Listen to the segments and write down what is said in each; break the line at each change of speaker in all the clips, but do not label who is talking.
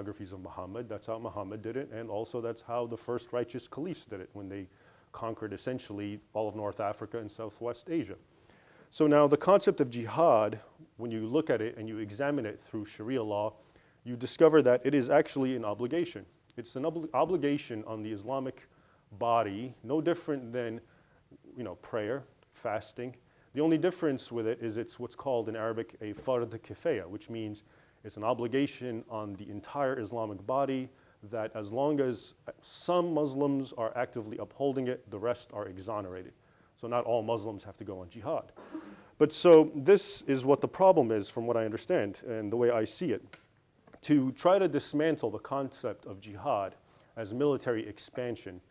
biographies of Muhammad. That's how Muhammad did it, and also that's how the first righteous caliphs did it when they conquered essentially all of North Africa and Southwest Asia. So now the concept of jihad, when you look at it and you examine it through Sharia law, you discover that it is actually an obligation. It's an obligation on the Islamic body, no different than, prayer, fasting. The only difference with it is it's what's called in Arabic a fard kifaya, which means it's an obligation on the entire Islamic body that as long as some Muslims are actively upholding it, the rest are exonerated. So not all Muslims have to go on jihad. But so this is what the problem is from what I understand and the way I see it. To try to dismantle the concept of jihad as military expansion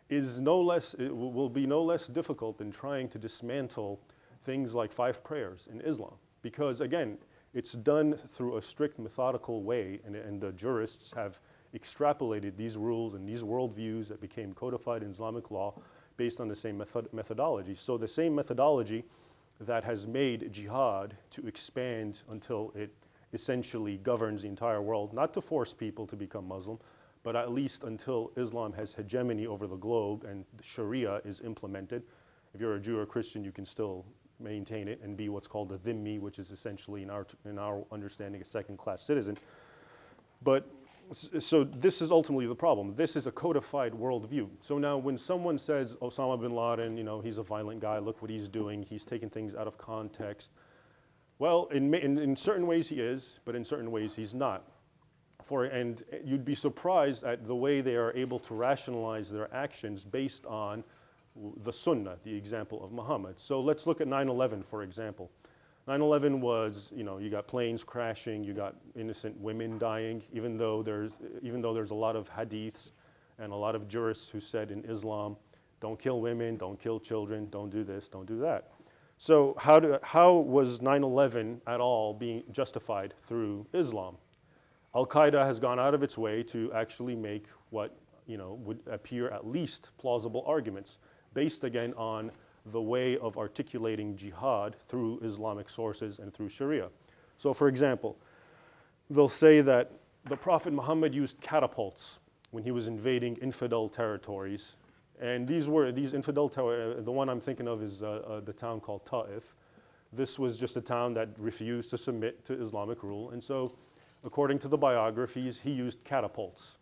is it will be no less difficult than trying to dismantle things like 5 prayers in Islam. Because again, it's done through a strict methodical way, and the jurists have extrapolated these rules and these worldviews that became codified in Islamic law based on the same methodology. So the same methodology that has made jihad to expand until it essentially governs the entire world, not to force people to become Muslim, but at least until Islam has hegemony over the globe and Sharia is implemented. If you're a Jew or Christian, you can still maintain it and be what's called a dhimmi, which is essentially, in our understanding, a second-class citizen. But so this is ultimately the problem. This is a codified worldview. So now when someone says Osama bin Laden, he's a violent guy, look what he's doing, he's taking things out of context. Well, in certain ways he is, but in certain ways he's not. And you'd be surprised at the way they are able to rationalize their actions based on the Sunnah, the example of Muhammad. So let's look at 9/11, for example. 9/11 was, you got planes crashing, you got innocent women dying, even though there's a lot of hadiths and a lot of jurists who said in Islam, don't kill women, don't kill children, don't do this, don't do that. So how was 9/11 at all being justified through Islam? Al-Qaeda has gone out of its way to actually make what would appear at least plausible arguments based again on the way of articulating jihad through Islamic sources and through Sharia. So for example, they'll say that the Prophet Muhammad used catapults when he was invading infidel territories. And these infidel territories, the one I'm thinking of is the town called Ta'if. This was just a town that refused to submit to Islamic rule. And so according to the biographies, he used catapults.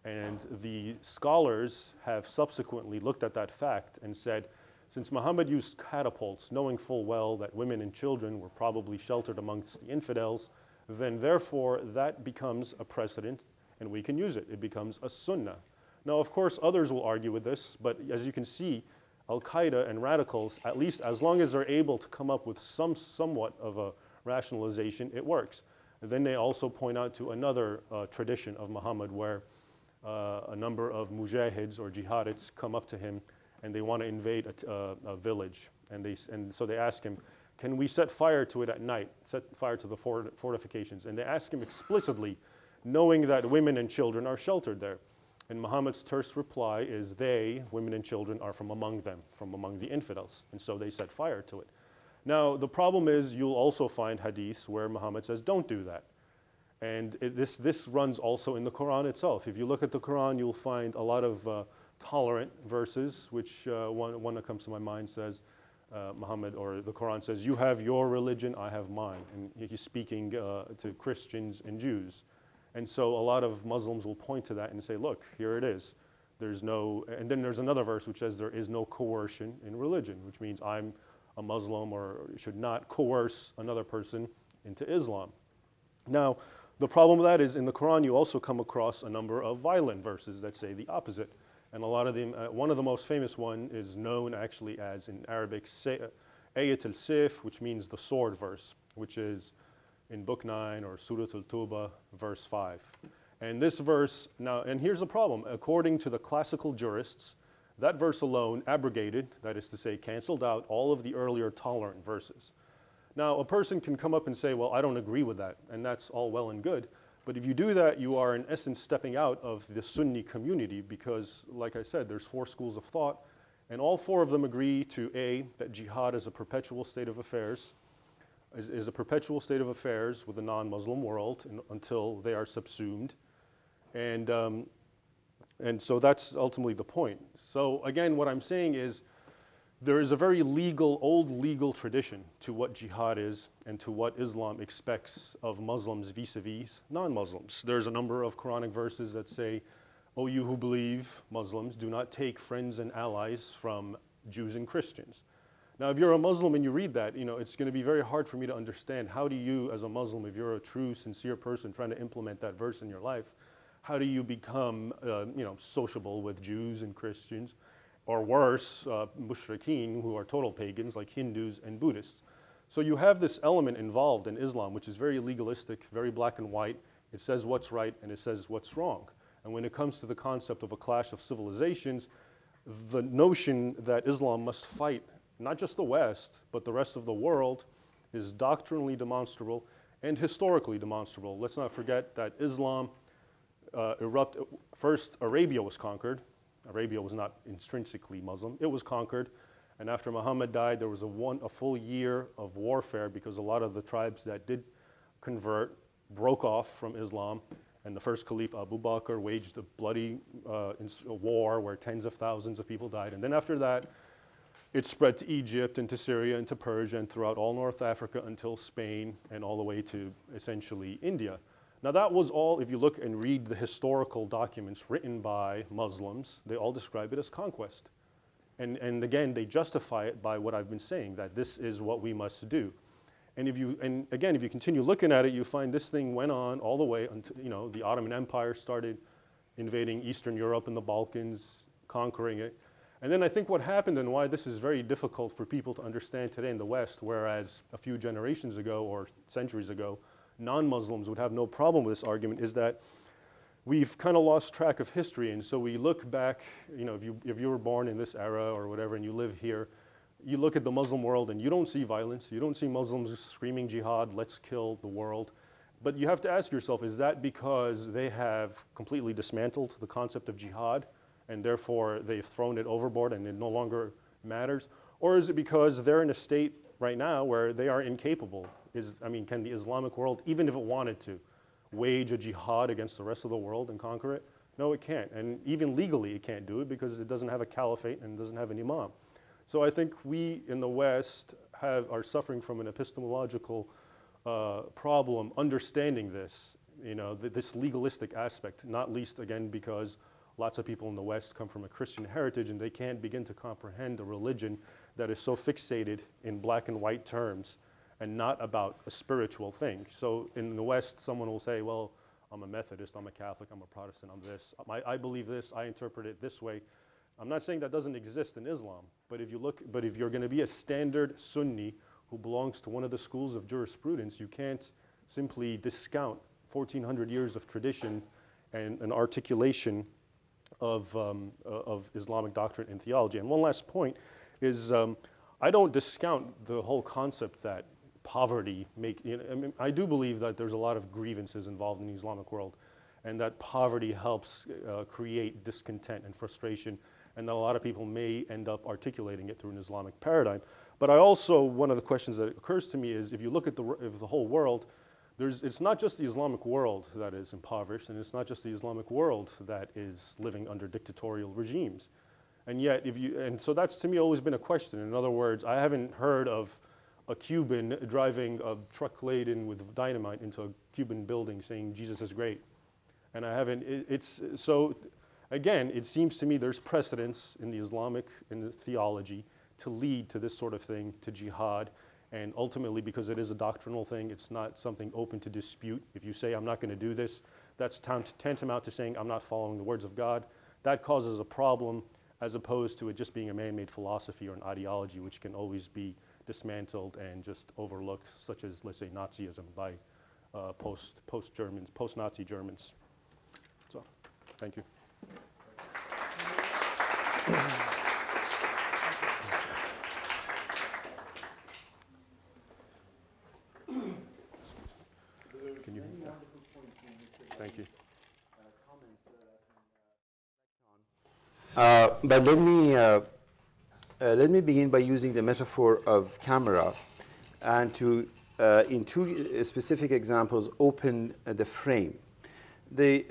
And the scholars have subsequently looked at that fact and said, since Muhammad used catapults, knowing full well that women and children were probably sheltered amongst the infidels, then therefore that becomes a precedent and we can use it. It becomes a sunnah. Now, of course, others will argue with this, but as you can see, Al-Qaeda and radicals, at least as long as they're able to come up with somewhat of a rationalization, it works. And then they also point out to another tradition of Muhammad where a number of mujahids or jihadists come up to him and they want to invade a village. And so they ask him, can we set fire to it at night, set fire to the fortifications? And they ask him explicitly, knowing that women and children are sheltered there. And Muhammad's terse reply is they, women and children, are from among them, from among the infidels. And so they set fire to it. Now, the problem is you'll also find hadiths where Muhammad says, don't do that. And this runs also in the Quran itself. If you look at the Quran, you'll find a lot of tolerant verses, which one that comes to my mind says, Muhammad, or the Quran says, you have your religion, I have mine. And he's speaking to Christians and Jews. And so a lot of Muslims will point to that and say, look, here it is. And then there's another verse which says there is no coercion in religion, which means I'm a Muslim or should not coerce another person into Islam. Now, the problem with that is in the Quran you also come across a number of violent verses that say the opposite. And a lot of them, one of the most famous one is known actually as in Arabic, Ayat al-Sayf, which means the sword verse, which is in Book 9 or Surah al-Tawbah, verse 5. And this verse, now, and here's the problem. According to the classical jurists, that verse alone abrogated, that is to say, canceled out all of the earlier tolerant verses. Now, a person can come up and say, well, I don't agree with that, and that's all well and good. But if you do that, you are in essence stepping out of the Sunni community because, like I said, there's 4 schools of thought, and all 4 of them agree to A, that jihad is a perpetual state of affairs, is a perpetual state of affairs with the non-Muslim world until they are subsumed. And so that's ultimately the point. So again, what I'm saying is there is a very old legal tradition to what jihad is and to what Islam expects of Muslims vis-a-vis non-Muslims. There's a number of Quranic verses that say, "O you who believe, Muslims, do not take friends and allies from Jews and Christians." Now, if you're a Muslim and you read that, it's going to be very hard for me to understand how do you, as a Muslim, if you're a true, sincere person trying to implement that verse in your life, how do you become, sociable with Jews and Christians, or worse, mushrikeen, who are total pagans like Hindus and Buddhists? So you have this element involved in Islam, which is very legalistic, very black and white. It says what's right and it says what's wrong. And when it comes to the concept of a clash of civilizations, the notion that Islam must fight not just the West, but the rest of the world is doctrinally demonstrable and historically demonstrable. Let's not forget that Islam first Arabia was conquered. Arabia was not intrinsically Muslim. It was conquered. And after Muhammad died, there was a full year of warfare because a lot of the tribes that did convert broke off from Islam. And the first Caliph Abu Bakr waged a bloody war where tens of thousands of people died. And then after that, it spread to Egypt and to Syria and to Persia and throughout all North Africa until Spain and all the way to essentially India. Now that was all, if you look and read the historical documents written by Muslims, they all describe it as conquest. And again, they justify it by what I've been saying, that this is what we must do. And again, if you continue looking at it, you find this thing went on all the way until, the Ottoman Empire started invading Eastern Europe and the Balkans, conquering it. And then I think what happened and why this is very difficult for people to understand today in the West, whereas a few generations ago or centuries ago, non-Muslims would have no problem with this argument, is that we've kind of lost track of history. And so we look back, if you were born in this era or whatever and you live here, you look at the Muslim world and you don't see violence. You don't see Muslims screaming jihad, let's kill the world. But you have to ask yourself, is that because they have completely dismantled the concept of jihad and therefore they've thrown it overboard and it no longer matters? Or is it because they're in a state right now where they are incapable? Can the Islamic world, even if it wanted to, wage a jihad against the rest of the world and conquer it? No, it can't. And even legally it can't do it because it doesn't have a caliphate and it doesn't have an imam. So I think we in the West are suffering from an epistemological problem understanding this, this legalistic aspect, not least again because lots of people in the West come from a Christian heritage and they can't begin to comprehend a religion that is so fixated in black and white terms and not about a spiritual thing. So in the West, someone will say, well, I'm a Methodist, I'm a Catholic, I'm a Protestant, I'm this. I believe this, I interpret it this way. I'm not saying that doesn't exist in Islam, but if you're going to be a standard Sunni who belongs to one of the schools of jurisprudence, you can't simply discount 1,400 years of tradition and an articulation of Islamic doctrine and theology. And one last point is I don't discount the whole concept that poverty I do believe that there's a lot of grievances involved in the Islamic world and that poverty helps create discontent and frustration and that a lot of people may end up articulating it through an Islamic paradigm. But one of the questions that occurs to me is if you look at the whole world, it's not just the Islamic world that is impoverished and it's not just the Islamic world that is living under dictatorial regimes. And yet, so that's to me always been a question. In other words, I haven't heard of a Cuban driving a truck laden with dynamite into a Cuban building saying Jesus is great. And I haven't, so again, it seems to me there's precedence in the Islamic, in the theology to lead to this sort of thing, to jihad. And ultimately, because it is a doctrinal thing, it's not something open to dispute. If you say, I'm not going to do this, that's tantamount to saying, I'm not following the words of God. That causes a problem as opposed to it just being a man-made philosophy or an ideology which can always be dismantled and just overlooked, such as, let's say, Nazism by post-Nazi Germans. So, thank you. Can you? Yeah. Thank you.
But let me begin by using the metaphor of camera and to in two specific examples, open the frame. The